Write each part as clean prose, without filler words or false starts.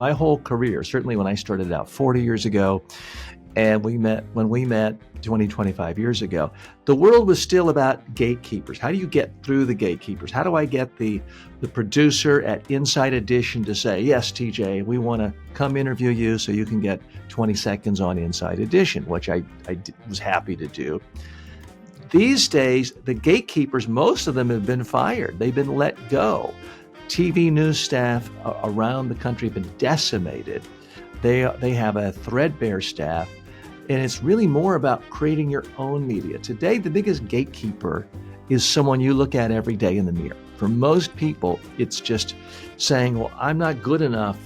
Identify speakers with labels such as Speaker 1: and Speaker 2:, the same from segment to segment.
Speaker 1: My whole career, certainly when I started out 40 years ago, and when we met 20, 25 years ago, the world was still about gatekeepers. How do you get through the gatekeepers? How do I get the producer at Inside Edition to say, yes, TJ, we want to come interview you so you can get 20 seconds on Inside Edition, which I was happy to do. These days, the gatekeepers, most of them have been fired. They've been let go. TV news staff around the country have been decimated. They have a threadbare staff, and it's really more about creating your own media. Today, the biggest gatekeeper is someone you look at every day in the mirror. For most people, it's just saying, well, I'm not good enough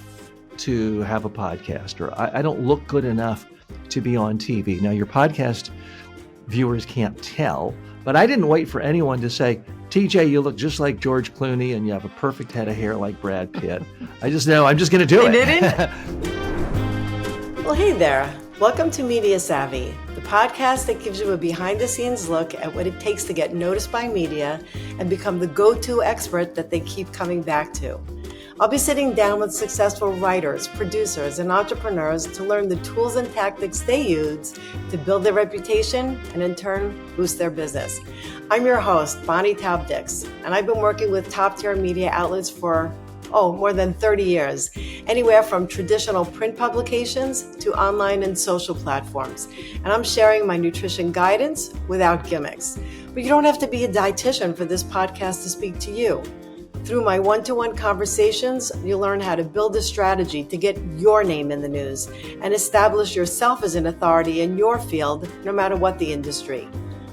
Speaker 1: to have a podcast, or I don't look good enough to be on TV. Now, your podcast viewers can't tell, but I didn't wait for anyone to say, TJ, you look just like George Clooney and you have a perfect head of hair like Brad Pitt. I just know I'm just going to do it.
Speaker 2: Didn't? Well, hey there. Welcome to Media Savvy, the podcast that gives you a behind-the-scenes look at what it takes to get noticed by media and become the go-to expert that they keep coming back to. I'll be sitting down with successful writers, producers, and entrepreneurs to learn the tools and tactics they use to build their reputation and in turn boost their business. I'm your host, Taub-Dix, and I've been working with top-tier media outlets for more than 30 years, anywhere from traditional print publications to online and social platforms. And I'm sharing my nutrition guidance without gimmicks. But you don't have to be a dietitian for this podcast to speak to you. Through my one-to-one conversations, you'll learn how to build a strategy to get your name in the news and establish yourself as an authority in your field, no matter what the industry.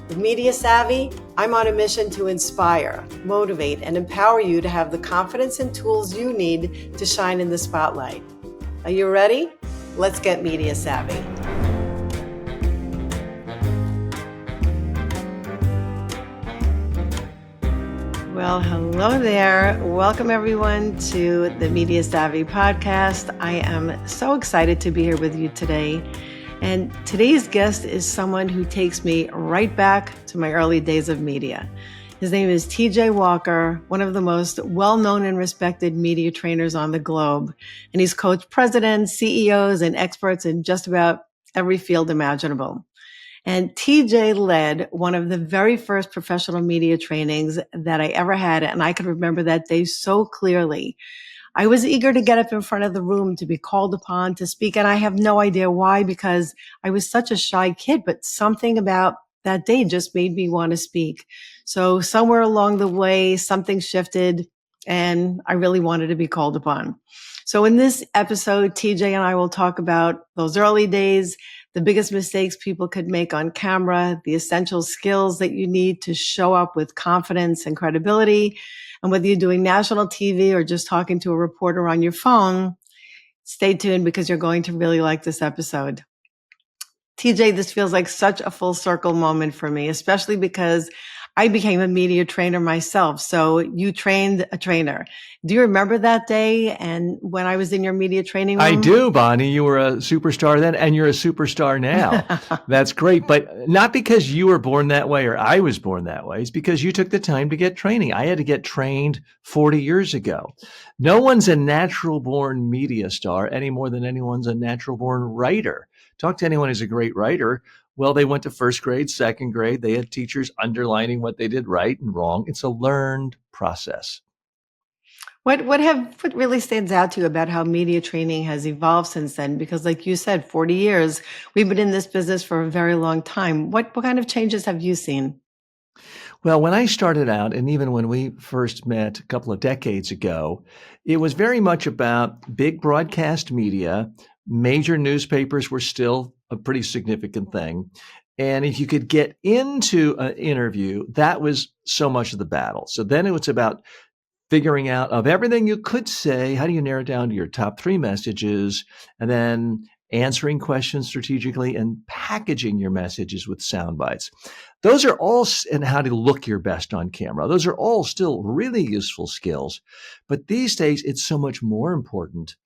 Speaker 2: With Media Savvy, I'm on a mission to inspire, motivate, and empower you to have the confidence and tools you need to shine in the spotlight. Are you ready? Let's get Media Savvy. Well, hello there. Welcome everyone to the Media Savvy podcast. I am so excited to be here with you today. And today's guest is someone who takes me right back to my early days of media. His name is TJ Walker, one of the most well-known and respected media trainers on the globe. And he's coached presidents, CEOs, and experts in just about every field imaginable. And TJ led one of the very first professional media trainings that I ever had, and I can remember that day so clearly. I was eager to get up in front of the room to be called upon to speak, and I have no idea why, because I was such a shy kid, but something about that day just made me want to speak. So somewhere along the way, something shifted, and I really wanted to be called upon. So in this episode, TJ and I will talk about those early days, the biggest mistakes people could make on camera, the essential skills that you need to show up with confidence and credibility. And whether you're doing national TV or just talking to a reporter on your phone, stay tuned because you're going to really like this episode. TJ, this feels like such a full circle moment for me, especially because I became a media trainer myself. So you trained a trainer. Do you remember that day and when I was in your media training room?
Speaker 1: I do, Bonnie. You were a superstar then, and you're a superstar now. That's great. But not because you were born that way or I was born that way. It's because you took the time to get training. I had to get trained 40 years ago. No one's a natural-born media star any more than anyone's a natural-born writer. Talk to anyone who's a great writer. Well, they went to first grade, second grade. They had teachers underlining what they did right and wrong. It's a learned process.
Speaker 2: What really stands out to you about how media training has evolved since then? Because like you said, 40 years, we've been in this business for a very long time. What kind of changes have you seen?
Speaker 1: Well, when I started out, and even when we first met a couple of decades ago, it was very much about big broadcast media. Major newspapers were still a pretty significant thing. And if you could get into an interview, that was so much of the battle. So then it was about figuring out, of everything you could say, how do you narrow it down to your top 3 messages, and then answering questions strategically and packaging your messages with sound bites. Those are all, and how to look your best on camera. Those are all still really useful skills. But these days, it's so much more important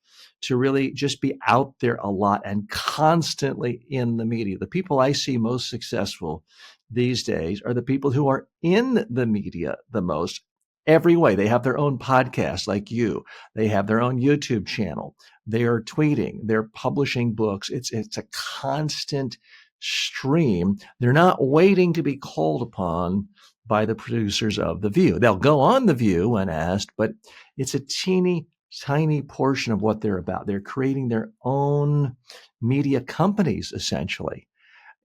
Speaker 1: to really just be out there a lot and constantly in the media. The people I see most successful these days are the people who are in the media the most. every way. They have their own podcast like you. They have their own YouTube channel. They are tweeting. They're publishing books. It's a constant stream. They're not waiting to be called upon by the producers of The View. They'll go on The View when asked, but it's a teeny tiny portion of what they're about. They're creating their own media companies, essentially.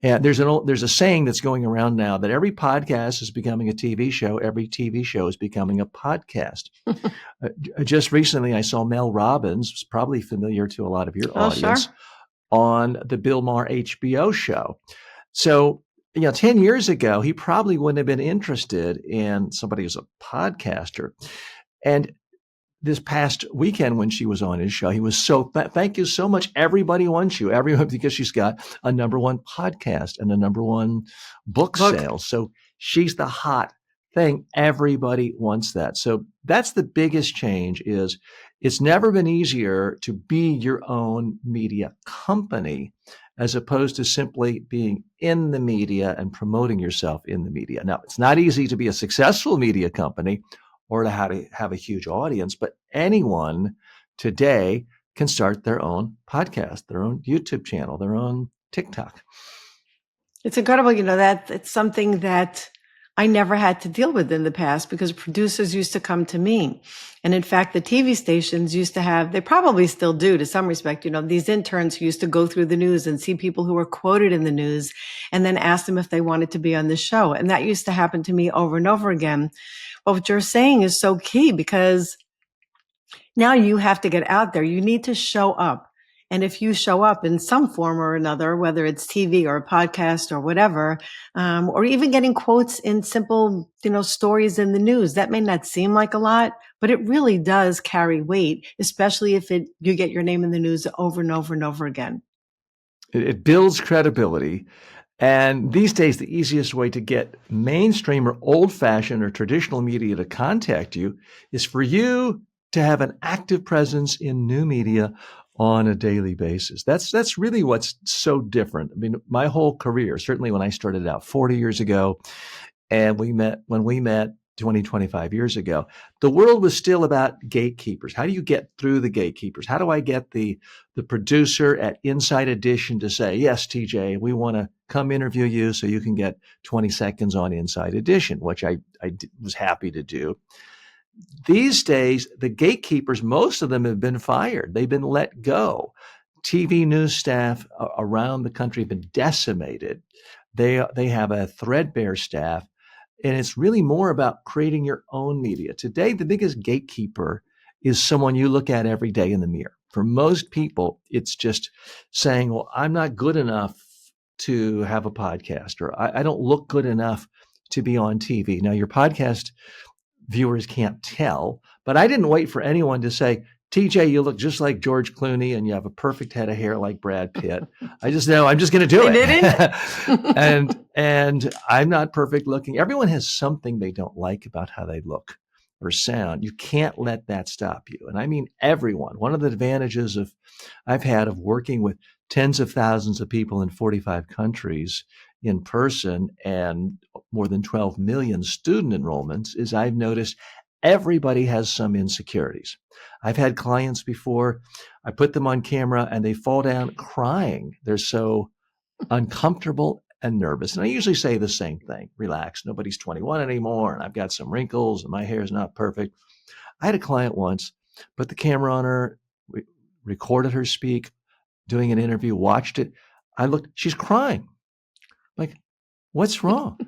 Speaker 1: And there's a saying that's going around now that every podcast is becoming a TV show. Every TV show is becoming a podcast. Just recently, I saw Mel Robbins, who's probably familiar to a lot of your audience,
Speaker 2: Sure.
Speaker 1: on the Bill Maher HBO show. So, 10 years ago, he probably wouldn't have been interested in somebody who's a podcaster. And this past weekend when she was on his show, he was thank you so much. Everybody wants you, everyone, because she's got a #1 podcast and a #1 book sales. So she's the hot thing. Everybody wants that. So that's the biggest change. Is it's never been easier to be your own media company as opposed to simply being in the media and promoting yourself in the media. Now, it's not easy to be a successful media company or to have a huge audience, but anyone today can start their own podcast, their own YouTube channel, their own TikTok.
Speaker 2: It's incredible, that it's something that I never had to deal with in the past because producers used to come to me. And in fact, the TV stations used to have, they probably still do to some respect, these interns who used to go through the news and see people who were quoted in the news and then ask them if they wanted to be on the show. And that used to happen to me over and over again. But what you're saying is so key because now you have to get out there. You need to show up. And if you show up in some form or another, whether it's TV or a podcast or whatever, or even getting quotes in simple, stories in the news, that may not seem like a lot, but it really does carry weight, especially if you get your name in the news over and over and over again.
Speaker 1: It builds credibility. And these days, the easiest way to get mainstream or old-fashioned or traditional media to contact you is for you to have an active presence in new media on a daily basis. That's really what's so different. I mean, my whole career, certainly when I started out 40 years ago, and when we met 20, 25 years ago, the world was still about gatekeepers. How do you get through the gatekeepers? How do I get the producer at Inside Edition to say, yes, TJ, we want to come interview you so you can get 20 seconds on Inside Edition, which I was happy to do. These days, the gatekeepers, most of them have been fired. They've been let go. TV news staff around the country have been decimated. They have a threadbare staff. And it's really more about creating your own media. Today, the biggest gatekeeper is someone you look at every day in the mirror. For most people, it's just saying, well, I'm not good enough to have a podcast, or I don't look good enough to be on TV. Now, your podcast viewers can't tell, but I didn't wait for anyone to say, TJ, you look just like George Clooney and you have a perfect head of hair like Brad Pitt. I just know I'm just going to do it. and I'm not perfect looking. Everyone has something they don't like about how they look or sound. You can't let that stop you. And I mean, everyone. One of the advantages I've had of working with tens of thousands of people in 45 countries in person and more than 12 million student enrollments is I've noticed everybody has some insecurities. I've had clients before, I put them on camera and they fall down crying. They're so uncomfortable and nervous. And I usually say the same thing, relax, nobody's 21 anymore, and I've got some wrinkles and my hair is not perfect. I had a client once, put the camera on her, recorded her speak, doing an interview, watched it. I looked, she's crying. Like, what's wrong?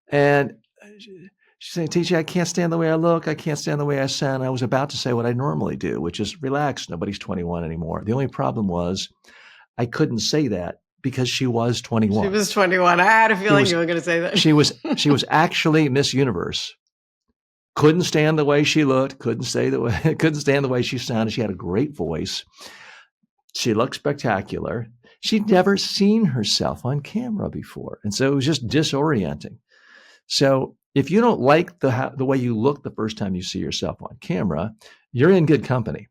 Speaker 1: And she's saying, TJ, I can't stand the way I look. I can't stand the way I sound. I was about to say what I normally do, which is relax. Nobody's 21 anymore. The only problem was I couldn't say that because she was 21.
Speaker 2: She was 21. I had a feeling you were going to say that.
Speaker 1: She was actually Miss Universe. Couldn't stand the way she looked. Couldn't stand the way she sounded. She had a great voice. She looked spectacular. She'd never seen herself on camera before. And so it was just disorienting. So if you don't like the way you look the first time you see yourself on camera, you're in good company.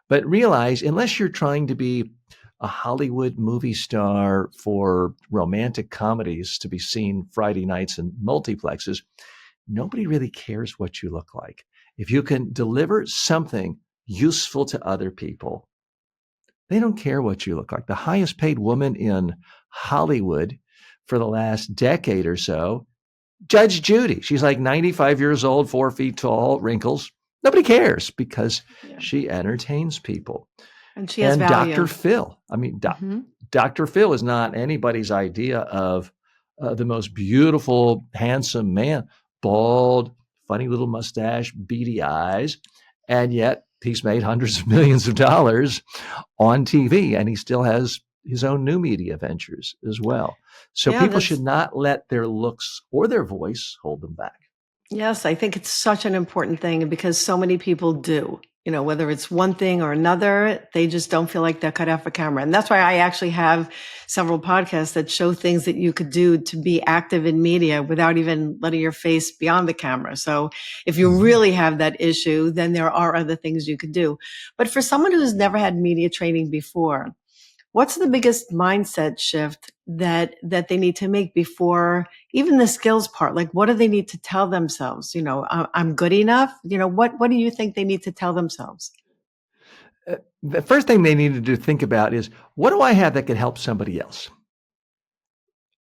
Speaker 1: But realize, unless you're trying to be a Hollywood movie star for romantic comedies to be seen Friday nights in multiplexes, nobody really cares what you look like. If you can deliver something useful to other people, they don't care what you look like. The highest paid woman in Hollywood for the last decade or so, Judge Judy. She's like 95 years old, 4 feet tall, wrinkles. Nobody cares because
Speaker 2: Yeah.
Speaker 1: she entertains people.
Speaker 2: And she has
Speaker 1: And
Speaker 2: value.
Speaker 1: Dr. Phil, Dr. Phil is not anybody's idea of the most beautiful, handsome man, bald, funny little mustache, beady eyes. And yet he's made hundreds of millions of dollars on TV, and he still has his own new media ventures as well. So people should not let their looks or their voice hold them back.
Speaker 2: Yes, I think it's such an important thing because so many people do. Whether it's one thing or another, they just don't feel like they're cut out for camera. And that's why I actually have several podcasts that show things that you could do to be active in media without even letting your face be on the camera. So if you really have that issue, then there are other things you could do. But for someone who's never had media training before, what's the biggest mindset shift that they need to make before even the skills part? Like, what do they need to tell themselves? I'm good enough. What do you think they need to tell themselves?
Speaker 1: The first thing they need to think about is, what do I have that could help somebody else?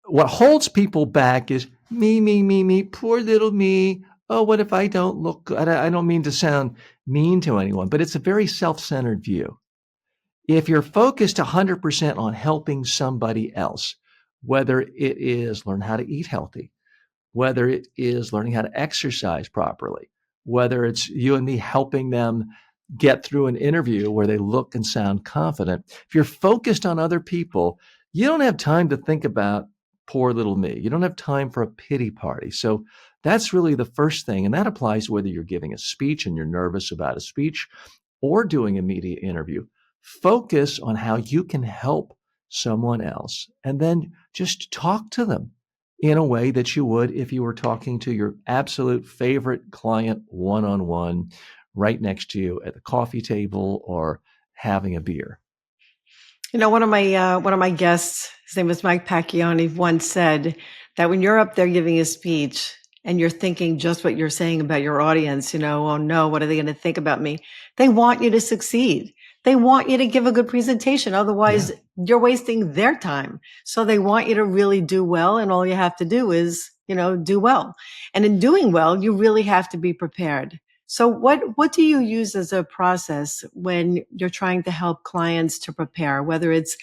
Speaker 1: What holds people back is me, poor little me. Oh, what if I don't look good? I don't mean to sound mean to anyone, but it's a very self-centered view. If you're focused 100% on helping somebody else, whether it is learn how to eat healthy, whether it is learning how to exercise properly, whether it's you and me helping them get through an interview where they look and sound confident, if you're focused on other people, you don't have time to think about poor little me. You don't have time for a pity party. So that's really the first thing. And that applies whether you're giving a speech and you're nervous about a speech or doing a media interview. Focus on how you can help someone else and then just talk to them in a way that you would if you were talking to your absolute favorite client one-on-one right next to you at the coffee table or having a beer.
Speaker 2: One of my guests, his name was Mike Pacchioni, once said that when you're up there giving a speech and you're thinking just what you're saying about your audience, oh no, what are they going to think about me? They want you to succeed. They want you to give a good presentation. Otherwise, you're wasting their time. So they want you to really do well. And all you have to do is, do well. And in doing well, you really have to be prepared. So what do you use as a process when you're trying to help clients to prepare, whether it's,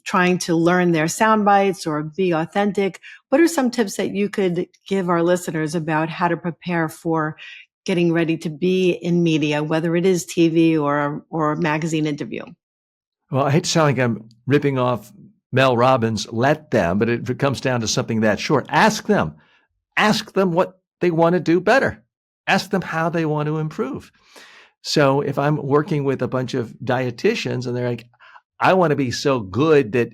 Speaker 2: trying to learn their sound bites or be authentic? What are some tips that you could give our listeners about how to prepare for getting ready to be in media, whether it is TV or a magazine interview?
Speaker 1: Well, I hate to sound like I'm ripping off Mel Robbins, let them, but if it comes down to something that short, ask them what they want to do better. Ask them how they want to improve. So if I'm working with a bunch of dietitians and they're like, I want to be so good that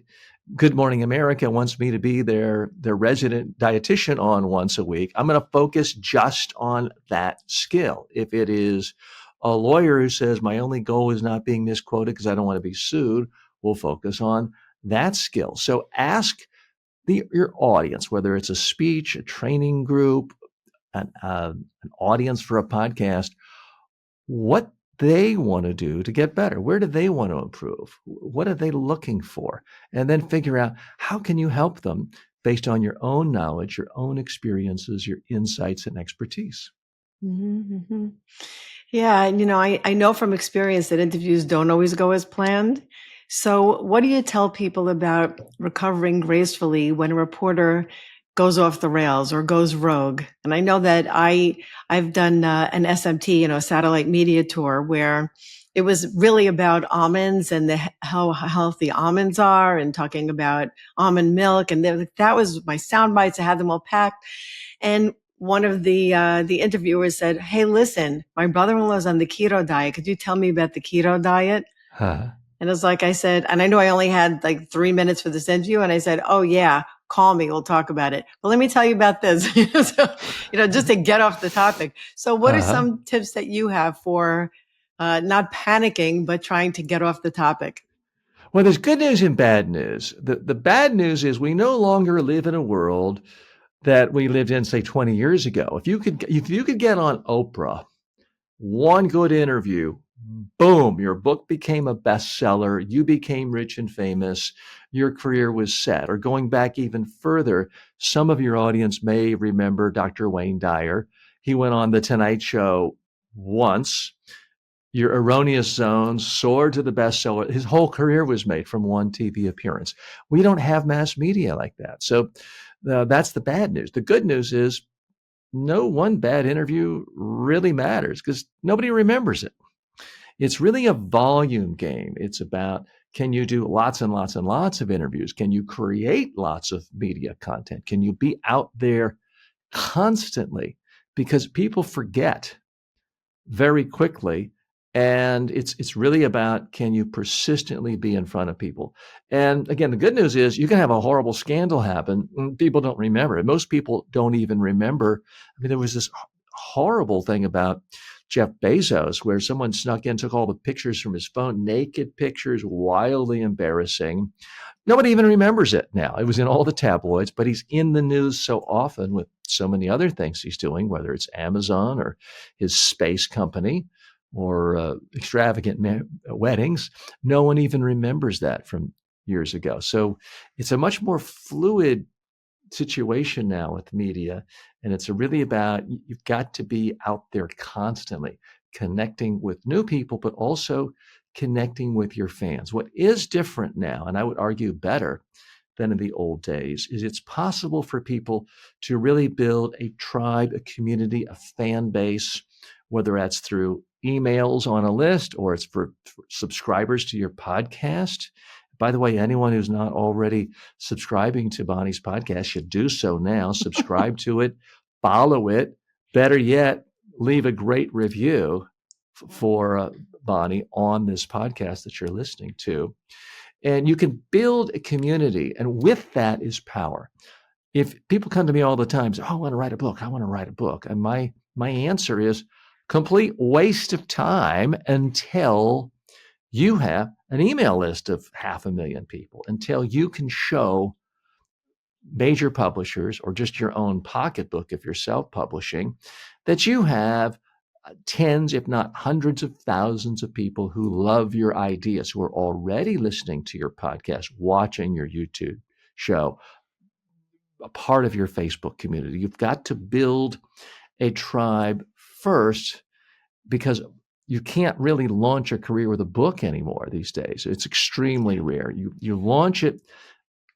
Speaker 1: Good Morning America wants me to be their resident dietitian on once a week, I'm going to focus just on that skill. If it is a lawyer who says my only goal is not being misquoted because I don't want to be sued, we'll focus on that skill. So ask your audience, whether it's a speech, a training group, an audience for a podcast, what they want to do to get better. Where do they want to improve? What are they looking for? And then figure out how can you help them based on your own knowledge, your own experiences, your insights and expertise.
Speaker 2: Mm-hmm, mm-hmm. Yeah. And, I know from experience that interviews don't always go as planned. So what do you tell people about recovering gracefully when a reporter goes off the rails or goes rogue? And I know that I've done an SMT, a satellite media tour, where it was really about almonds and how healthy almonds are, and talking about almond milk. And that was my sound bites. I had them all packed. And one of the interviewers said, "Hey, listen, my brother-in-law's on the keto diet. Could you tell me about the keto diet?"
Speaker 1: Huh.
Speaker 2: And it was like I said, and I know I only had like 3 minutes for this interview. And I said, "Oh yeah, call me. We'll talk about it. But let me tell you about this." So, just to get off the topic. So what are some tips that you have for not panicking, but trying to get off the topic?
Speaker 1: Well, there's good news and bad news. The bad news is we no longer live in a world that we lived in, say, 20 years ago. If you could get on Oprah, one good interview, boom, your book became a bestseller. You became rich and famous. Your career was set. Or going back even further, some of your audience may remember Dr. Wayne Dyer. He went on The Tonight Show once. Your Erroneous Zones soared to the bestseller. His whole career was made from one TV appearance. We don't have mass media like that. So that's the bad news. The good news is no one bad interview really matters because nobody remembers it. It's really a volume game. It's about, can you do lots and lots and lots of interviews? Can you create lots of media content? Can you be out there constantly? Because people forget very quickly. And it's really about, can you persistently be in front of people? And again, the good news is you can have a horrible scandal happen and people don't remember it. Most people don't even remember. I mean, there was this horrible thing about Jeff Bezos where someone snuck in, took all the pictures from his phone, naked pictures, wildly embarrassing. Nobody even remembers it now. It was in all the tabloids, but he's in the news so often with so many other things he's doing, whether it's Amazon or his space company or extravagant weddings. No one even remembers that from years ago. So it's a much more fluid situation now with media. And it's really about, you've got to be out there constantly connecting with new people, but also connecting with your fans. What is different now, and I would argue better than in the old days, is it's possible for people to really build a tribe, a community, a fan base, whether that's through emails on a list or it's for subscribers to your podcast. By the way, anyone who's not already subscribing to Bonnie's podcast should do so now. Subscribe to it, follow it. Better yet, leave a great review for Bonnie on this podcast that you're listening to. And you can build a community, and with that is power. If people come to me all the time, say, "Oh, I want to write a book. I want to write a book," and my answer is complete waste of time until you have an email list of 500,000 people, until you can show major publishers or just your own pocketbook if you're self-publishing that you have tens, if not hundreds of thousands of people who love your ideas, who are already listening to your podcast, watching your YouTube show, a part of your Facebook community. You've got to build a tribe first, because you can't really launch a career with a book anymore these days. It's extremely rare. You launch it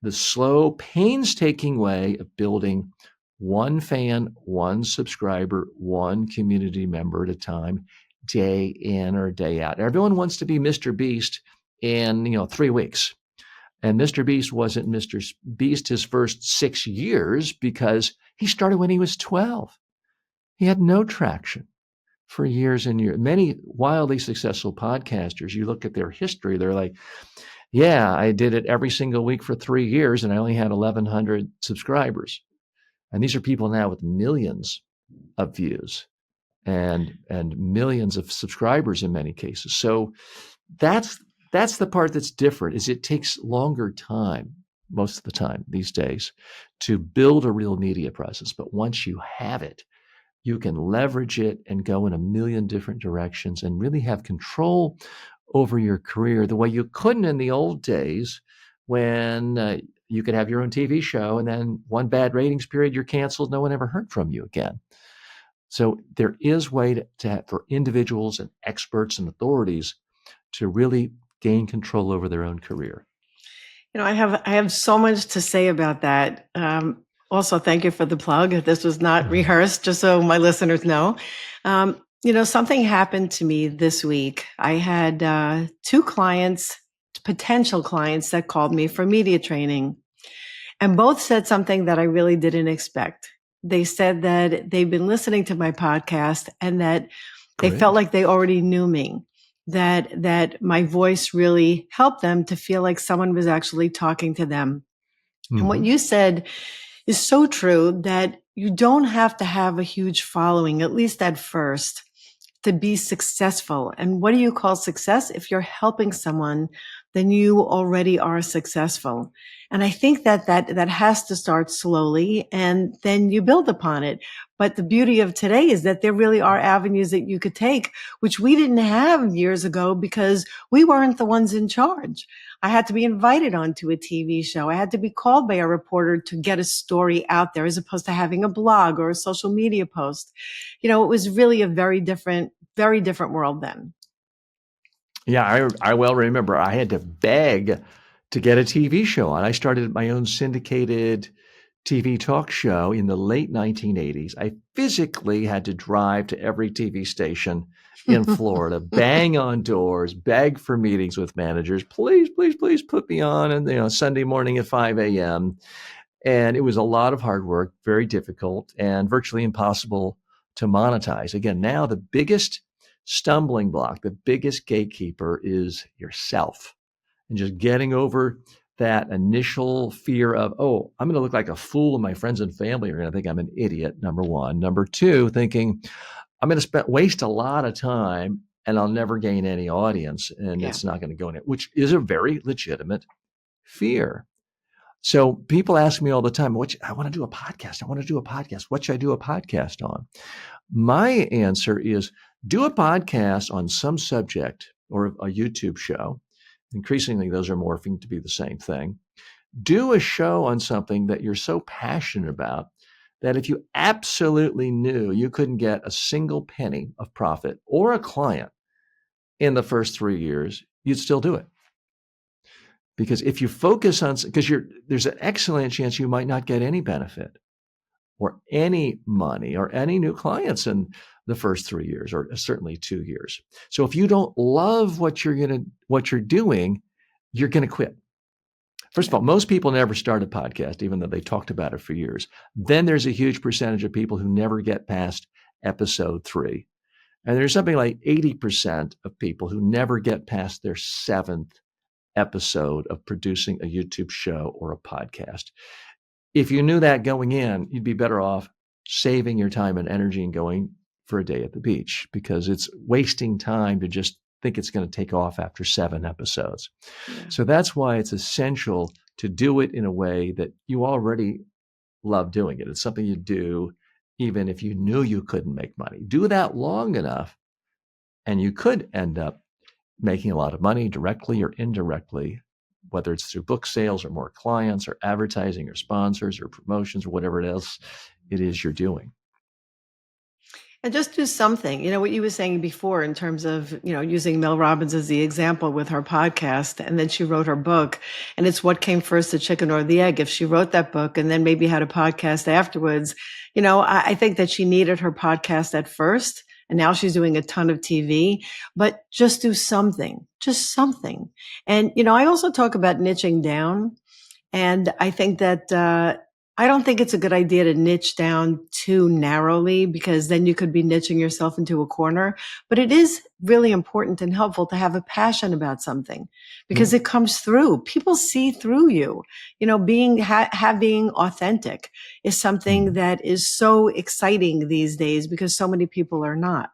Speaker 1: the slow, painstaking way of building one fan, one subscriber, one community member at a time, day in or day out. Everyone wants to be Mr. Beast in 3 weeks. And Mr. Beast wasn't Mr. Beast his first 6 years because he started when he was 12. He had no traction for years and years. Many wildly successful podcasters, you look at their history, they're like, yeah, I did it every single week for 3 years and I only had 1,100 subscribers. And these are people now with millions of views and millions of subscribers in many cases. So that's the part that's different, is it takes longer time, most of the time these days, to build a real media presence. But once you have it, you can leverage it and go in a million different directions and really have control over your career the way you couldn't in the old days when you could have your own TV show and then one bad ratings period, you're canceled. No one ever heard from you again. So there is way for individuals and experts and authorities to really gain control over their own career.
Speaker 2: I have so much to say about that. Also, thank you for the plug. This was not rehearsed, just so my listeners know. Something happened to me this week. I had 2 clients, potential clients, that called me for media training. And both said something that I really didn't expect. They said that they've been listening to my podcast and that they felt like they already knew me, that my voice really helped them to feel like someone was actually talking to them. Mm-hmm. And what you said is so true, that you don't have to have a huge following, at least at first, to be successful. And what do you call success? If you're helping someone then you already are successful. And I think that has to start slowly and then you build upon it. But the beauty of today is that there really are avenues that you could take, which we didn't have years ago because we weren't the ones in charge. I had to be invited onto a TV show. I had to be called by a reporter to get a story out there as opposed to having a blog or a social media post. It was really a very different world then.
Speaker 1: Yeah, I well remember I had to beg to get a TV show on. I started my own syndicated TV talk show in the late 1980s. I physically had to drive to every TV station in Florida, bang on doors, beg for meetings with managers. Please, please, please put me on. And Sunday morning at 5 a.m. And it was a lot of hard work, very difficult, and virtually impossible to monetize. Again, now the biggest stumbling block, the biggest gatekeeper is yourself. And just getting over that initial fear of, oh, I'm going to look like a fool and my friends and family are going to think I'm an idiot, number one. Number two, thinking I'm going to waste a lot of time and I'll never gain any audience and
Speaker 2: Yeah.
Speaker 1: it's not going to go in it, which is a very legitimate fear. So people ask me all the time, I want to do a podcast. I want to do a podcast. What should I do a podcast on? My answer is do a podcast on some subject or a YouTube show. Increasingly, those are morphing to be the same thing. Do a show on something that you're so passionate about that if you absolutely knew you couldn't get a single penny of profit or a client in the first 3 years, you'd still do it. Because if you focus on, there's an excellent chance you might not get any benefit or any money or any new clients in the first 3 years or certainly 2 years. So if you don't love what you're doing, you're going to quit. First of all, most people never start a podcast, even though they talked about it for years. Then there's a huge percentage of people who never get past episode 3. And there's something like 80% of people who never get past their 7th episode of producing a YouTube show or a podcast. If you knew that going in, you'd be better off saving your time and energy and going for a day at the beach, because it's wasting time to just think it's going to take off after 7 episodes. Yeah. So that's why it's essential to do it in a way that you already love doing it. It's something you do even if you knew you couldn't make money. Do that long enough and you could end up making a lot of money directly or indirectly, whether it's through book sales or more clients or advertising or sponsors or promotions or whatever else it is you're doing.
Speaker 2: And just do something. What you were saying before in terms of, using Mel Robbins as the example with her podcast, and then she wrote her book, and it's what came first, the chicken or the egg. If she wrote that book and then maybe had a podcast afterwards, I think that she needed her podcast at first. And now she's doing a ton of TV, but just do something, just something. And, I also talk about niching down. And I think that, I don't think it's a good idea to niche down too narrowly, because then you could be niching yourself into a corner. But it is really important and helpful to have a passion about something, because it comes through. People see through you. Being authentic is something that is so exciting these days because so many people are not.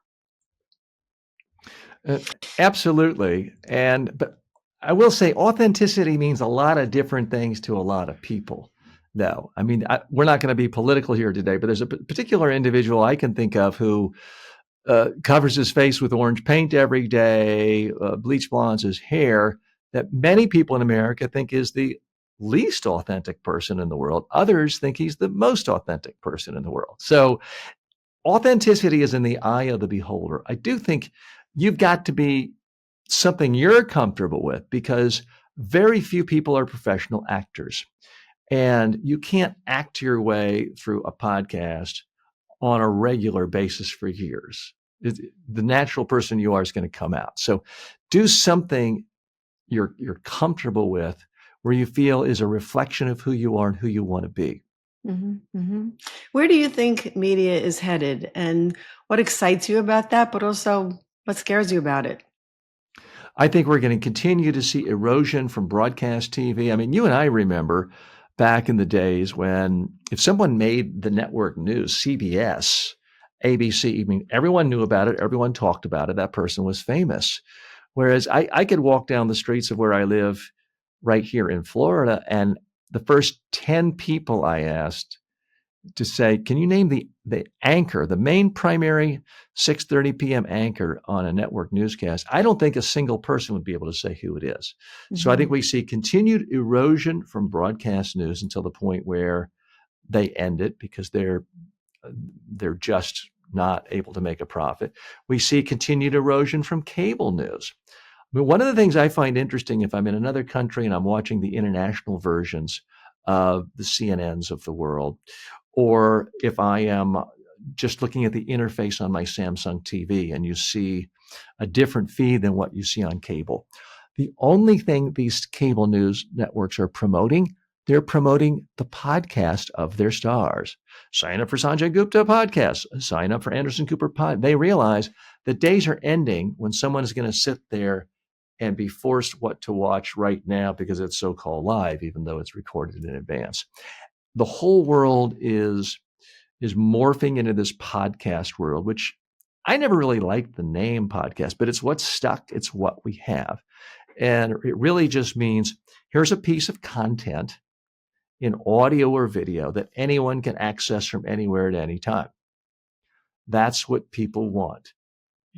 Speaker 1: Absolutely. But I will say authenticity means a lot of different things to a lot of people, though. I mean, we're not going to be political here today, but there's a particular individual I can think of who covers his face with orange paint every day, bleach blondes his hair, that many people in America think is the least authentic person in the world. Others think he's the most authentic person in the world. So authenticity is in the eye of the beholder. I do think you've got to be something you're comfortable with, because very few people are professional actors. And you can't act your way through a podcast on a regular basis for years. The natural person you are is going to come out. So do something you're comfortable with, where you feel is a reflection of who you are and who you want to be.
Speaker 2: Mm-hmm, mm-hmm. Where do you think media is headed, and what excites you about that, but also what scares you about it?
Speaker 1: I think we're going to continue to see erosion from broadcast TV. I mean, you and I remember back in the days when if someone made the network news, CBS, ABC, I mean, everyone knew about it. Everyone talked about it. That person was famous. Whereas I could walk down the streets of where I live right here in Florida, and the first 10 people I asked to say, can you name the anchor, the main primary 6:30 p.m. anchor on a network newscast? I don't think a single person would be able to say who it is. So I think we see continued erosion from broadcast news until the point where they end it because they're just not able to make a profit. We see continued erosion from cable news. I mean, one of the things I find interesting if I'm in another country and I'm watching the international versions of the CNNs of the world, or if I am just looking at the interface on my Samsung TV and you see a different feed than what you see on cable. The only thing these cable news networks are promoting, they're promoting the podcast of their stars. Sign up for Sanjay Gupta podcast. Sign up for Anderson Cooper pod. They realize the days are ending when someone is going to sit there and be forced what to watch right now because it's so-called live, even though it's recorded in advance. The whole world is morphing into this podcast world, which I never really liked the name podcast, but it's what's stuck. It's what we have. And it really just means here's a piece of content in audio or video that anyone can access from anywhere at any time. That's what people want.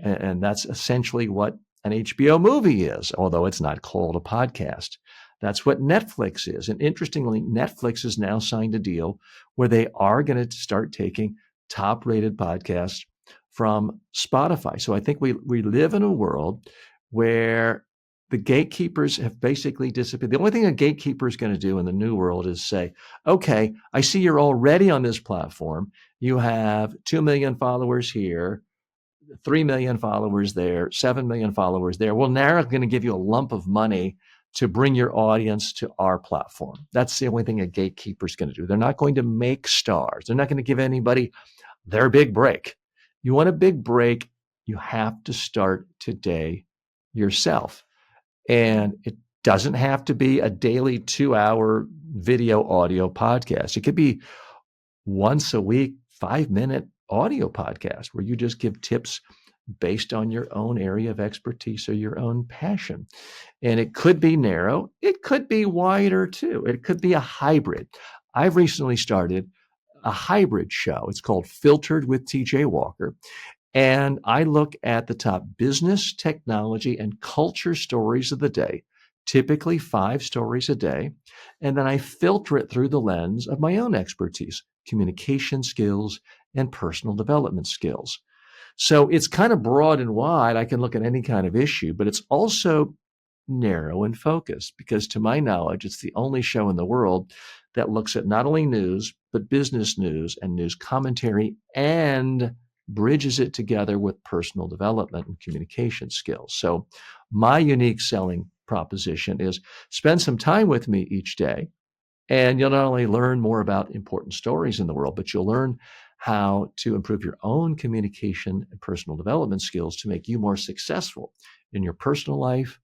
Speaker 1: And that's essentially what an HBO movie is, although it's not called a podcast. That's what Netflix is. And interestingly, Netflix has now signed a deal where they are going to start taking top-rated podcasts from Spotify. So I think we live in a world where the gatekeepers have basically disappeared. The only thing a gatekeeper is going to do in the new world is say, okay, I see you're already on this platform. You have 2 million followers here, 3 million followers there, 7 million followers there. Well, now we're going to give you a lump of money to bring your audience to our platform. That's the only thing a gatekeeper is going to do. They're not going to make stars. They're not going to give anybody their big break. You want a big break, you have to start today yourself. And it doesn't have to be a daily 2-hour video audio podcast. It could be once a week, 5-minute audio podcast where you just give tips based on your own area of expertise or your own passion. And it could be narrow. It could be wider too. It could be a hybrid. I've recently started a hybrid show. It's called Filtered with TJ Walker. And I look at the top business, technology, and culture stories of the day, typically 5 stories a day. And then I filter it through the lens of my own expertise, communication skills, and personal development skills. So it's kind of broad and wide. I can look at any kind of issue, but it's also narrow and focused because to my knowledge, it's the only show in the world that looks at not only news, but business news and news commentary and bridges it together with personal development and communication skills. So my unique selling proposition is spend some time with me each day, and you'll not only learn more about important stories in the world, but you'll learn how to improve your own communication and personal development skills to make you more successful in your personal life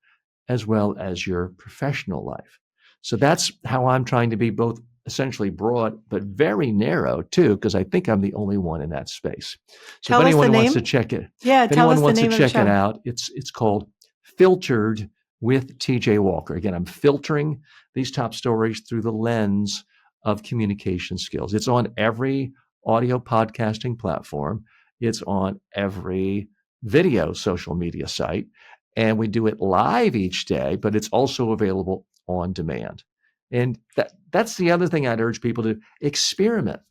Speaker 1: as well as your professional life. So that's how I'm trying to be both essentially broad, but very narrow too, because I think I'm the only one in that space. So
Speaker 2: Tell
Speaker 1: if
Speaker 2: us the
Speaker 1: anyone wants
Speaker 2: name.
Speaker 1: to check it,
Speaker 2: Yeah,
Speaker 1: if
Speaker 2: tell
Speaker 1: anyone
Speaker 2: us the
Speaker 1: wants to
Speaker 2: name of the
Speaker 1: check it
Speaker 2: show.
Speaker 1: out, it's called Filtered with TJ Walker. Again, I'm filtering these top stories through the lens of communication skills. It's on every audio podcasting platform. It's on every video social media site. And we do it live each day, but it's also available on demand. And that's the other thing I'd urge people to experiment.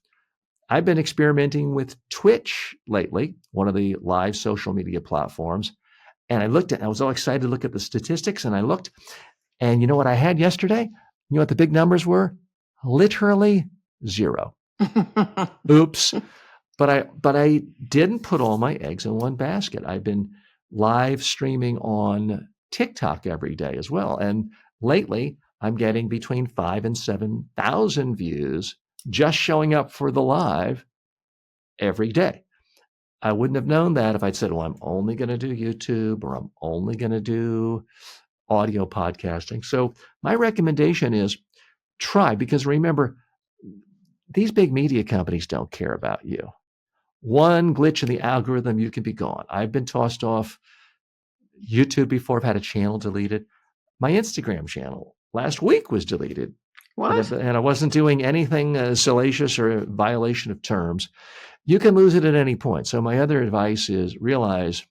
Speaker 1: I've been experimenting with Twitch lately, one of the live social media platforms. And I was all excited to look at the statistics, and I looked, and you know what I had yesterday? You know what the big numbers were? Literally 0. Oops. But I didn't put all my eggs in one basket. I've been live streaming on TikTok every day as well. And lately I'm getting between 5,000 and 7,000 views just showing up for the live every day. I wouldn't have known that if I'd said, well, I'm only going to do YouTube or I'm only going to do audio podcasting. So my recommendation is try, because remember, these big media companies don't care about you. One glitch in the algorithm, you can be gone. I've been tossed off YouTube before. I've had a channel deleted. My Instagram channel last week was deleted.
Speaker 2: What?
Speaker 1: And I wasn't doing anything salacious or a violation of terms. You can lose it at any point. So my other advice is realize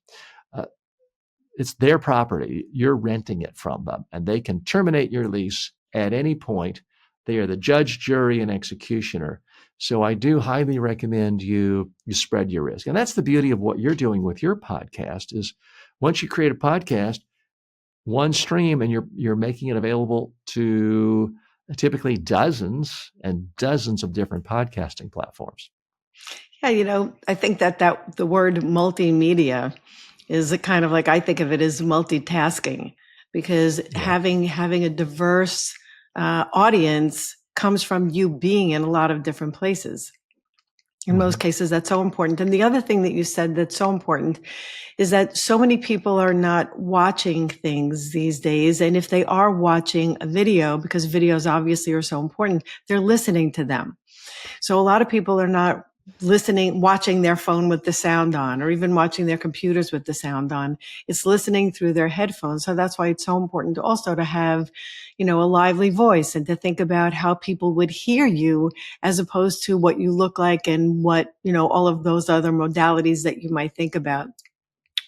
Speaker 1: it's their property. You're renting it from them, and they can terminate your lease at any point. They are the judge, jury, and executioner. So I do highly recommend you spread your risk. And that's the beauty of what you're doing with your podcast is once you create a podcast, one stream, and you're making it available to typically dozens and dozens of different podcasting platforms.
Speaker 2: Yeah, I think that the word multimedia is a kind of like, I think of it as multitasking, because having a diverse audience comes from you being in a lot of different places. In most cases, that's so important. And the other thing that you said that's so important is that so many people are not watching things these days. And if they are watching a video, because videos obviously are so important, they're listening to them. So a lot of people are not watching their phone with the sound on, or even watching their computers with the sound on. It's listening through their headphones. So that's why it's so important to also to have, a lively voice and to think about how people would hear you as opposed to what you look like and what, all of those other modalities that you might think about.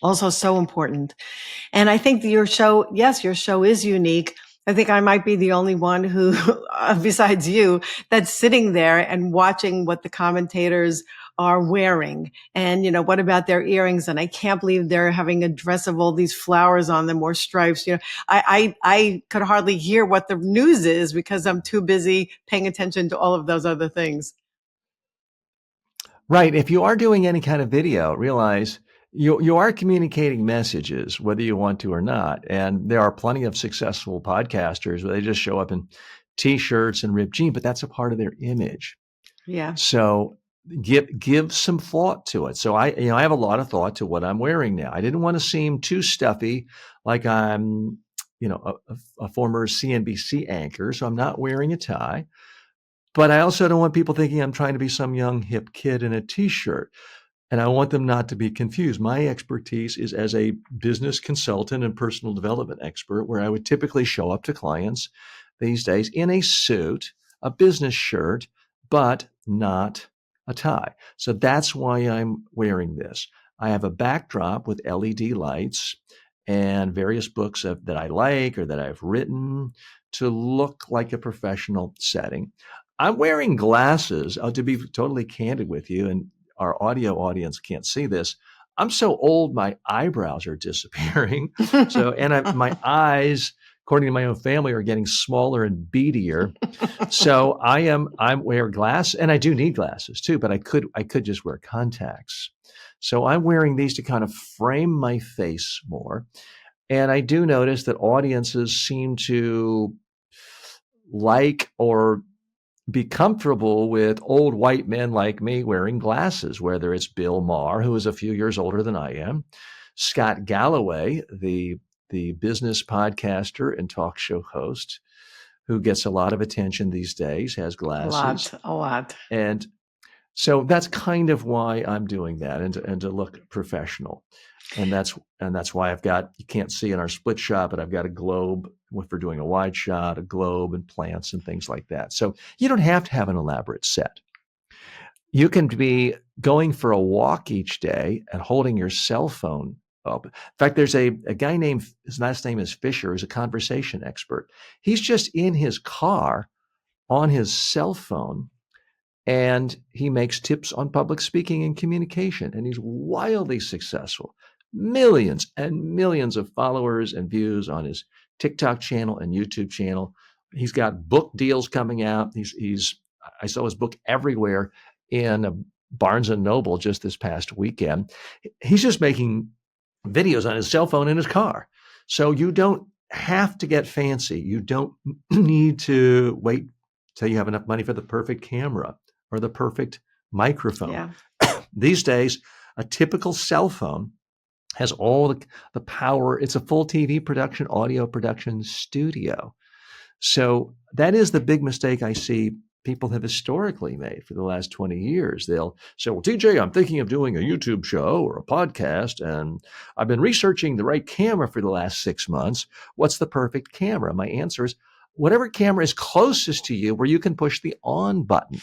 Speaker 2: Also so important. And I think your show is unique. I think I might be the only one who, besides you, that's sitting there and watching what the commentators are wearing. And, what about their earrings? And I can't believe they're having a dress of all these flowers on them or stripes. I could hardly hear what the news is because I'm too busy paying attention to all of those other things.
Speaker 1: Right. If you are doing any kind of video, realize you are communicating messages, whether you want to or not. And there are plenty of successful podcasters where they just show up in T-shirts and ripped jeans, but that's a part of their image.
Speaker 2: Yeah.
Speaker 1: So give some thought to it. So I have a lot of thought to what I'm wearing now. I didn't want to seem too stuffy, like I'm, a former CNBC anchor. So I'm not wearing a tie. But I also don't want people thinking I'm trying to be some young hip kid in a T-shirt. And I want them not to be confused. My expertise is as a business consultant and personal development expert, where I would typically show up to clients these days in a suit, a business shirt, but not a tie. So that's why I'm wearing this. I have a backdrop with LED lights and various books that I like or that I've written to look like a professional setting. I'm wearing glasses, to be totally candid with you, and our audio audience can't see this. I'm so old, my eyebrows are disappearing. My eyes, according to my own family, are getting smaller and beadier. So I wear glasses, and I do need glasses too, but I could just wear contacts. So I'm wearing these to kind of frame my face more. And I do notice that audiences seem to like or be comfortable with old white men like me wearing glasses, whether it's Bill Maher, who is a few years older than I am, Scott Galloway, the business podcaster and talk show host, who gets a lot of attention these days, has glasses.
Speaker 2: A lot.
Speaker 1: And so that's kind of why I'm doing that, and to look professional. And that's why you can't see in our split shot, but I've got a globe if we're doing a wide shot, a globe and plants and things like that. So you don't have to have an elaborate set. You can be going for a walk each day and holding your cell phone up. In fact, there's a guy named, his last name is Fisher, who's a conversation expert. He's just in his car on his cell phone, and he makes tips on public speaking and communication, and he's wildly successful. Millions and millions of followers and views on his TikTok channel and YouTube channel. He's got book deals coming out. I saw his book everywhere in Barnes and Noble just this past weekend. He's just making videos on his cell phone in his car. So you don't have to get fancy. You don't need to wait till you have enough money for the perfect camera or the perfect microphone.
Speaker 2: Yeah.
Speaker 1: These days, a typical cell phone has all the power. It's a full TV production, audio production studio. So that is the big mistake I see people have historically made for the last 20 years. They'll say, well, TJ, I'm thinking of doing a YouTube show or a podcast, and I've been researching the right camera for the last 6 months. What's the perfect camera? My answer is whatever camera is closest to you where you can push the on button.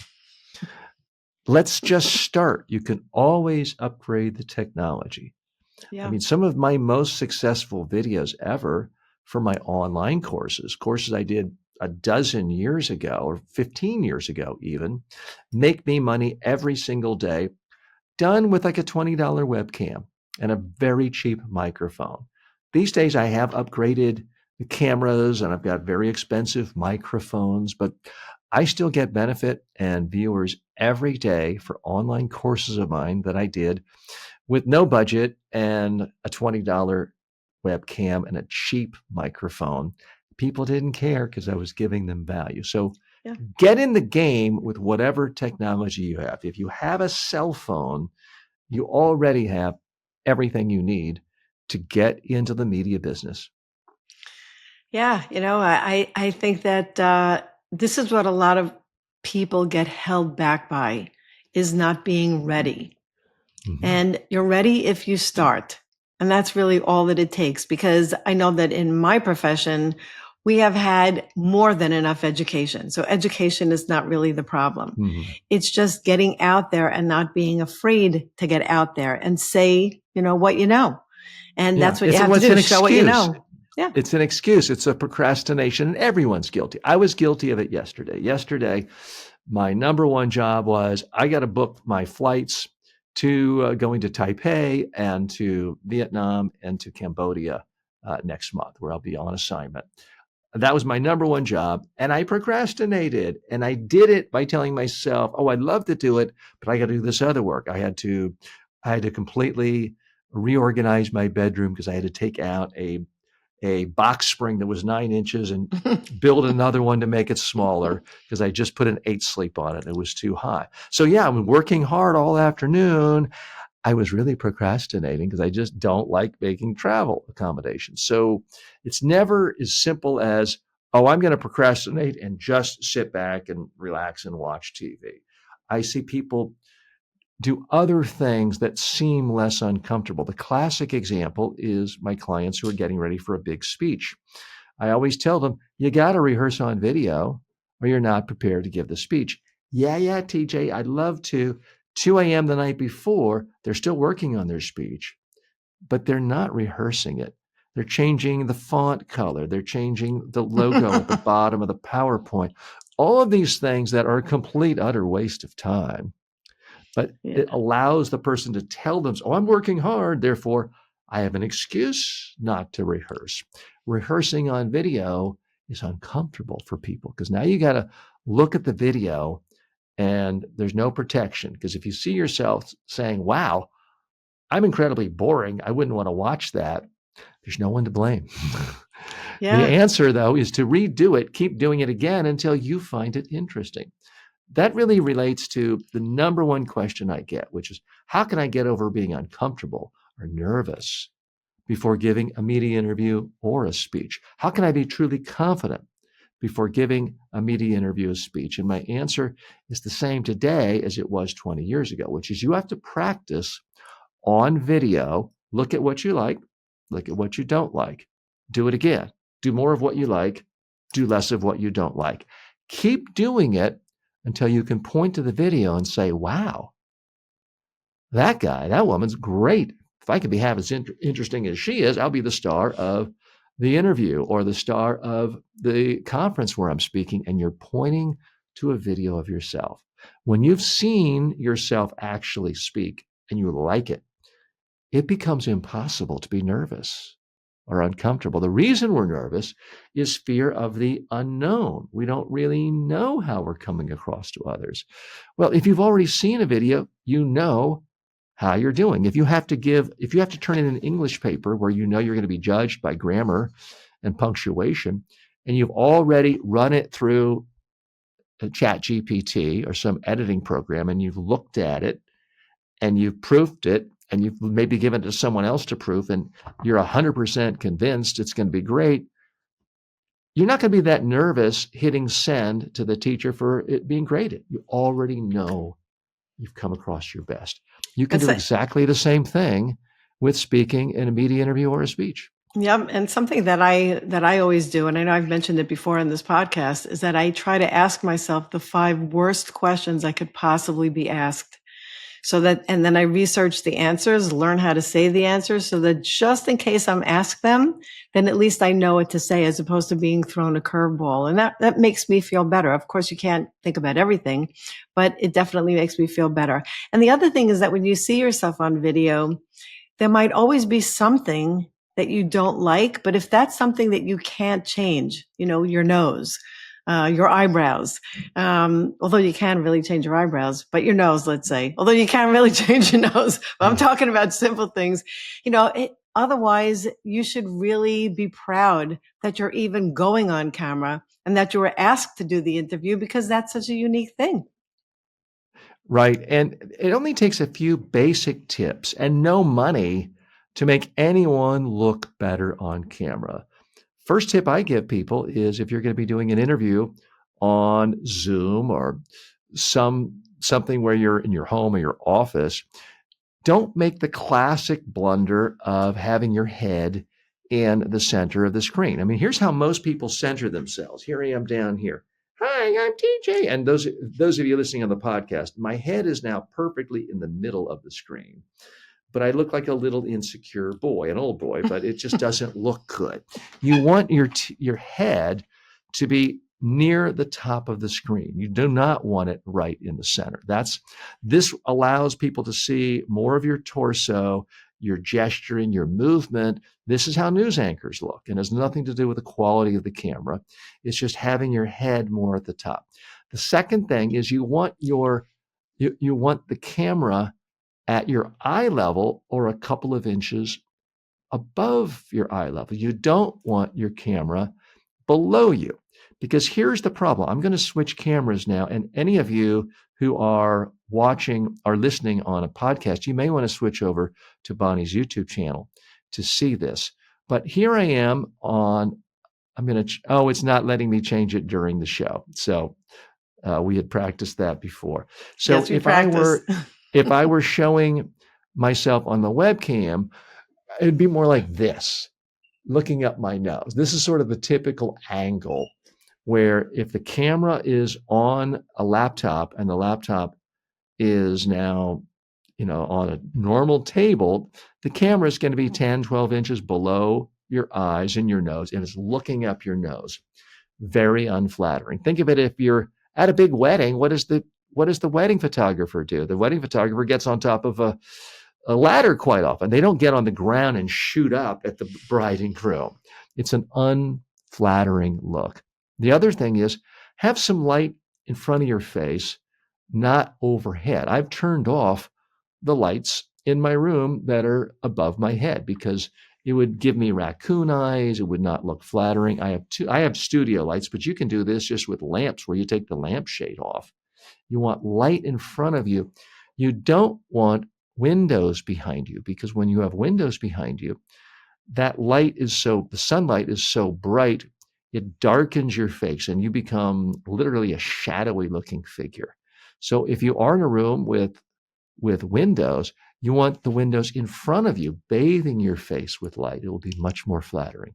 Speaker 1: Let's just start. You can always upgrade the technology. I
Speaker 2: Yeah.
Speaker 1: mean, some of my most successful videos ever for my online courses I did a dozen years ago or 15 years ago even, make me money every single day, done with like a $20 webcam and a very cheap microphone. These days I have upgraded the cameras and I've got very expensive microphones, but I still get benefit and viewers every day for online courses of mine that I did with no budget and a $20 webcam and a cheap microphone. People didn't care because I was giving them value. So
Speaker 2: Yeah.
Speaker 1: get in the game with whatever technology you have. If you have a cell phone, you already have everything you need to get into the media business.
Speaker 2: Yeah, I think that this is what a lot of people get held back by, is not being ready.
Speaker 1: Mhm.
Speaker 2: And you're ready if you start. And that's really all that it takes, because I know that in my profession, we have had more than enough education. So education is not really the problem.
Speaker 1: Mhm.
Speaker 2: It's just getting out there and not being afraid to get out there and say, what you know. And
Speaker 1: Yeah,
Speaker 2: that's what you have to do,
Speaker 1: an
Speaker 2: show what you
Speaker 1: excuse.
Speaker 2: know. Yeah.
Speaker 1: It's an excuse. It's a procrastination, and everyone's guilty. I was guilty of it yesterday. Yesterday, my number one job was I got to book my flights to going to Taipei and to Vietnam and to Cambodia next month, where I'll be on assignment. That was my number one job, and I procrastinated, and I did it by telling myself, "Oh, I'd love to do it, but I got to do this other work. I had to completely reorganize my bedroom because I had to take out a box spring that was 9 inches and build another one to make it smaller because I just put an 8 sleep on it. It was too high. So yeah, I'm working hard all afternoon. I was really procrastinating because I just don't like making travel accommodations. So it's never as simple as, oh, I'm going to procrastinate and just sit back and relax and watch TV. I see people do other things that seem less uncomfortable. The classic example is my clients who are getting ready for a big speech. I always tell them, you got to rehearse on video or you're not prepared to give the speech. Yeah, TJ, I'd love to. 2 a.m. the night before, they're still working on their speech, but they're not rehearsing it. They're changing the font color. They're changing the logo at the bottom of the PowerPoint. All of these things that are a complete, utter waste of time. But
Speaker 2: Yeah.
Speaker 1: it allows the person to tell them, oh, I'm working hard, therefore I have an excuse not to rehearse. Rehearsing on video is uncomfortable for people because now you got to look at the video and there's no protection. Because if you see yourself saying, wow, I'm incredibly boring, I wouldn't want to watch that, there's no one to blame.
Speaker 2: Yeah.
Speaker 1: The answer, though, is to redo it, keep doing it again until you find it interesting. That really relates to the number one question I get, which is how can I get over being uncomfortable or nervous before giving a media interview or a speech? How can I be truly confident before giving a media interview or speech? And my answer is the same today as it was 20 years ago, which is you have to practice on video. Look at what you like, look at what you don't like. Do it again. Do more of what you like, do less of what you don't like. Keep doing it until you can point to the video and say, wow, that guy, that woman's great. If I could be half as interesting as she is, I'll be the star of the interview or the star of the conference where I'm speaking. And you're pointing to a video of yourself. When you've seen yourself actually speak and you like it, it becomes impossible to be nervous or uncomfortable. The reason we're nervous is fear of the unknown. We don't really know how we're coming across to others. Well, if you've already seen a video, you know how you're doing. If you have to turn in an English paper where you know you're going to be judged by grammar and punctuation, and you've already run it through a Chat GPT or some editing program, and you've looked at it and you've proofed it, and you've maybe given it to someone else to proof, and you're 100% convinced it's going to be great, you're not going to be that nervous hitting send to the teacher for it being graded. You already know you've come across your best. You can
Speaker 2: And
Speaker 1: do
Speaker 2: so,
Speaker 1: exactly the same thing with speaking in a media interview or a speech.
Speaker 2: yep. And something that I always do, and I know I've mentioned it before in this podcast, is that I try to ask myself the 5 worst questions I could possibly be asked. And then I research the answers, learn how to say the answers so that just in case I'm asked them, then at least I know what to say as opposed to being thrown a curveball. And that makes me feel better. Of course, you can't think about everything, but it definitely makes me feel better. And the other thing is that when you see yourself on video, there might always be something that you don't like, but if that's something that you can't change, your nose, your eyebrows, although you can really change your eyebrows, but your nose, let's say, although you can't really change your nose, but I'm talking about simple things, otherwise you should really be proud that you're even going on camera and that you were asked to do the interview because that's such a unique thing.
Speaker 1: Right. And it only takes a few basic tips and no money to make anyone look better on camera. First tip I give people is if you're going to be doing an interview on Zoom or something where you're in your home or your office, don't make the classic blunder of having your head in the center of the screen. I mean, here's how most people center themselves. Here I am down here. Hi, I'm TJ. And those of you listening on the podcast, my head is now perfectly in the middle of the screen. But I look like a little insecure boy, an old boy, but it just doesn't look good. You want your head to be near the top of the screen. You do not want it right in the center. This allows people to see more of your torso, your gesturing, your movement. This is how news anchors look, and has nothing to do with the quality of the camera. It's just having your head more at the top. The second thing is you want the camera at your eye level or a couple of inches above your eye level. You don't want your camera below you, because here's the problem. I'm going to switch cameras now, and any of you who are watching or listening on a podcast, you may want to switch over to Bonnie's YouTube channel to see this. But here I am it's not letting me change it during the show. So we had practiced that before. So
Speaker 2: Yes, we practiced.
Speaker 1: if I were showing myself on the webcam, it'd be more like this, looking up my nose. This is sort of the typical angle where if the camera is on a laptop and the laptop is now, on a normal table, the camera is going to be 10, 12 inches below your eyes and your nose, and it's looking up your nose. Very unflattering. Think of it, if you're at a big wedding, what does the wedding photographer do? The wedding photographer gets on top of a ladder quite often. They don't get on the ground and shoot up at the bride and groom. It's an unflattering look. The other thing is have some light in front of your face, not overhead. I've turned off the lights in my room that are above my head because it would give me raccoon eyes. It would not look flattering. I have studio lights, but you can do this just with lamps where you take the lampshade off. You want light in front of you. You don't want windows behind you, because when you have windows behind you, the sunlight is so bright, it darkens your face and you become literally a shadowy looking figure. So if you are in a room with windows, you want the windows in front of you, bathing your face with light. It will be much more flattering.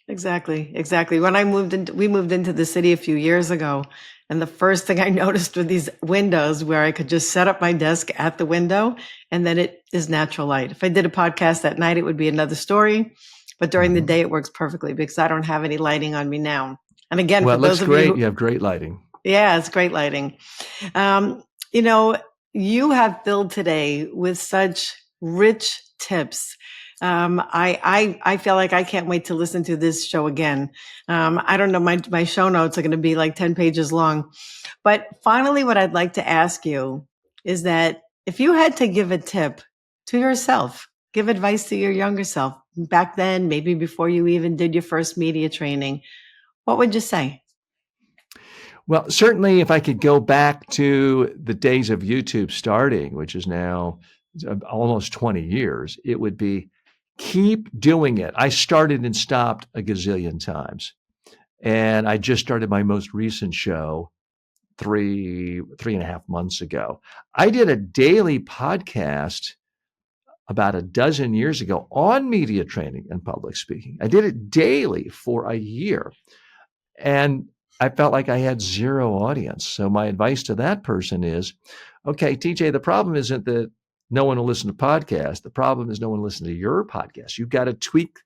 Speaker 2: Exactly. When we moved into the city a few years ago, and the first thing I noticed were these windows where I could just set up my desk at the window, and then it is natural light. If I did a podcast at night, it would be another story, but during the day, it works perfectly because I don't have any lighting on me now. And again,
Speaker 1: well,
Speaker 2: for those
Speaker 1: of you have great lighting.
Speaker 2: Yeah, it's great lighting. You have filled today with such rich tips. I feel like I can't wait to listen to this show again. I don't know, my show notes are going to be like 10 pages long. But finally, what I'd like to ask you is that if you had to give a tip to yourself, give advice to your younger self back then, maybe before you even did your first media training, what would you say?
Speaker 1: Well, certainly if I could go back to the days of YouTube starting, which is now almost 20 years, it would be keep doing it. I started and stopped a gazillion times. And I just started my most recent show three and a half months ago. I did a daily podcast about a dozen years ago on media training and public speaking. I did it daily for a year. And I felt like I had zero audience. So my advice to that person is, okay, TJ, the problem isn't that no one will listen to podcasts. The problem is no one will listen to your podcast. You got to tweak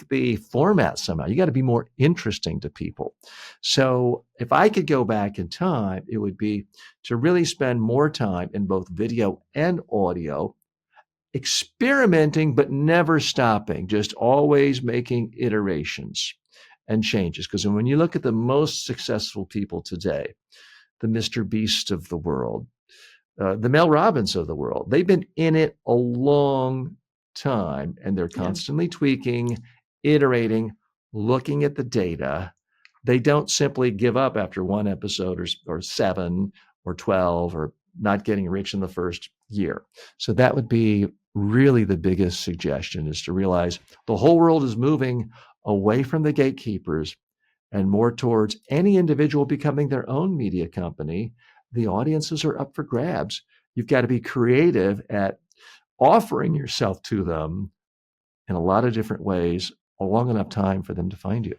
Speaker 1: the format somehow. You got to be more interesting to people. So if I could go back in time, it would be to really spend more time in both video and audio, experimenting, but never stopping, just always making iterations and changes. Because when you look at the most successful people today, the Mr. Beast of the world, the Mel Robbins of the world, they've been in it a long time and they're constantly tweaking, iterating, looking at the data. They don't simply give up after one episode or 7 or 12 or not getting rich in the first year. So that would be really the biggest suggestion, is to realize the whole world is moving away from the gatekeepers and more towards any individual becoming their own media company. The audiences are up for grabs. You've got to be creative at offering yourself to them in a lot of different ways, a long enough time for them to find you.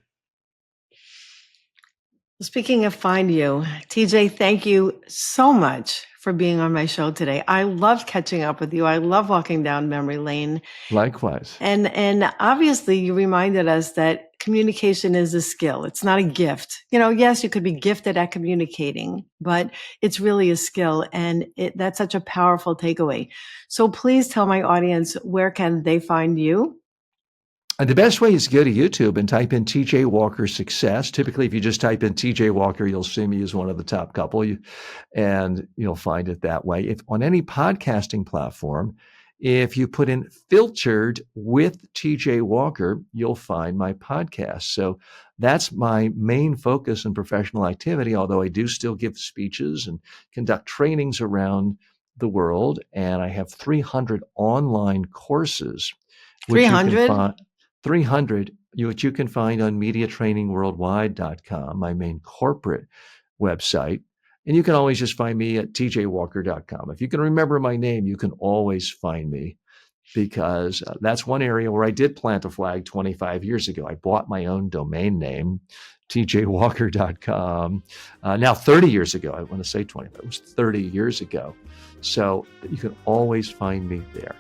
Speaker 2: Speaking of find you, TJ, thank you so much for being on my show today. I loved catching up with you. I love walking down memory lane.
Speaker 1: Likewise.
Speaker 2: And obviously you reminded us that communication is a skill. It's not a gift. Yes, you could be gifted at communicating, but it's really a skill. And that's such a powerful takeaway. So please tell my audience, where can they find you?
Speaker 1: And the best way is to go to YouTube and type in TJ Walker Success. Typically, if you just type in TJ Walker, you'll see me as one of the top couple, and you'll find it that way. If on any podcasting platform, if you put in filtered with TJ Walker, you'll find my podcast. So that's my main focus in professional activity, although I do still give speeches and conduct trainings around the world. And I have 300 online courses, which
Speaker 2: 300?
Speaker 1: you can find. 300, which you can find on mediatrainingworldwide.com, my main corporate website. And you can always just find me at tjwalker.com. If you can remember my name, you can always find me, because that's one area where I did plant a flag 25 years ago. I bought my own domain name, tjwalker.com. Now 30 years ago, I want to say 25, it was 30 years ago. So you can always find me there.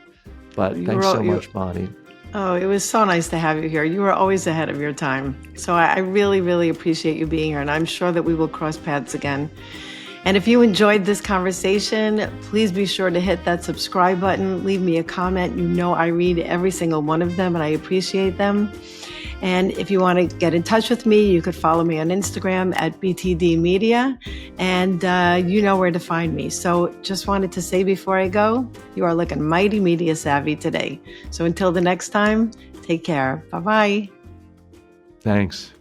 Speaker 1: But thanks so much, Bonnie.
Speaker 2: Oh, it was so nice to have you here. You were always ahead of your time. So I really, really appreciate you being here. And I'm sure that we will cross paths again. And if you enjoyed this conversation, please be sure to hit that subscribe button. Leave me a comment. I read every single one of them and I appreciate them. And if you want to get in touch with me, you could follow me on Instagram at BTD Media, and you know where to find me. So just wanted to say before I go, you are looking mighty media savvy today. So until the next time, take care. Bye-bye.
Speaker 1: Thanks.